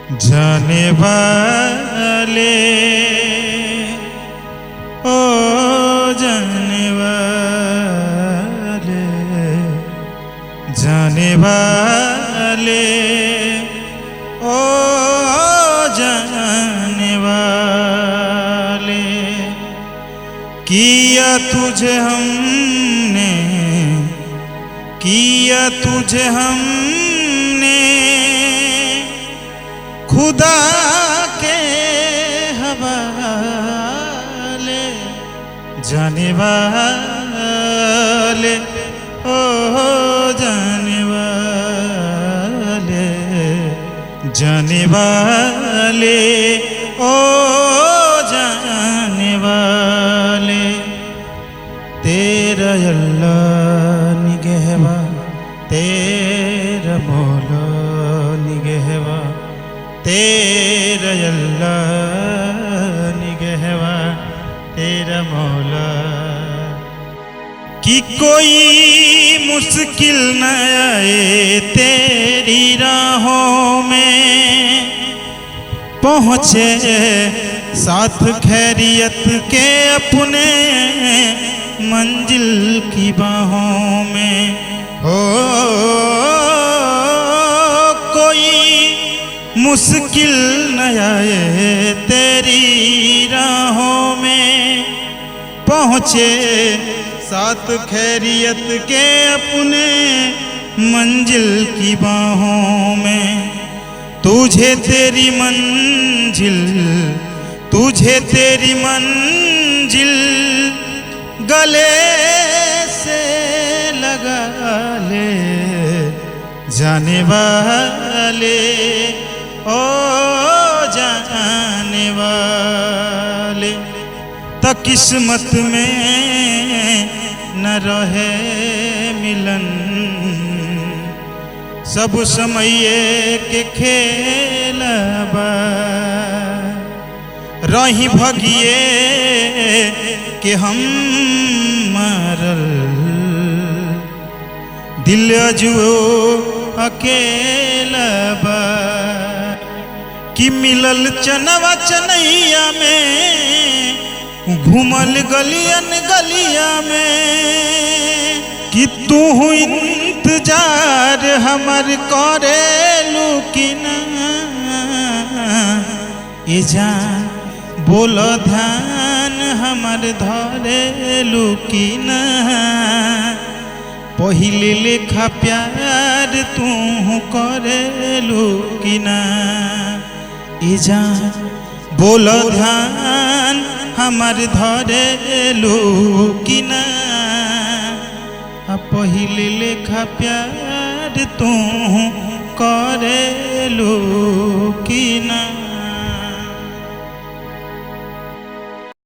जाने वाले ओ जाने वाले, जाने वाले ओ जाने वाले, किया तुझे हमने, किया तुझे हमने खुदा के हवाले, जाने वाले ओ जाने वाले, जाने वाले ओ जाने वाले, तेरा अल्लाह निगहवा, तेरा मौला निगहवा, तेरा अल्लाह निगहवा, तेरा मौला। कि कोई मुश्किल न आए तेरी राहों में, पहुँचे साथ खैरियत के अपने मंजिल की बाहों में। हो कोई मुश्किल न आए तेरी राहों में, पहुँचे साथ खैरियत के अपने मंजिल की बाहों में। तुझे तेरी मंजिल, तुझे तेरी मंजिल गले से लगा ले, जाने वाले ओ जाने वाले। त किस्मत में न रहे मिलन, सब समय के खेलबा, रही भगिए के हम मरल, दिल अजुओ अकेला बा। कि मिलल चनवा चनैया में, घूमल गलियन गलिया में, कि तू इंतजार हमर करेलू कि ना। ये जान बोल ध्यान हमर धरेलू कि ना, पहिले लेखा प्यार तू करेलू कि ना। ये जान बोल ध्यान हमर धरेलू कि ना, पहिले लेखा प्यार तू करेलू कि ना।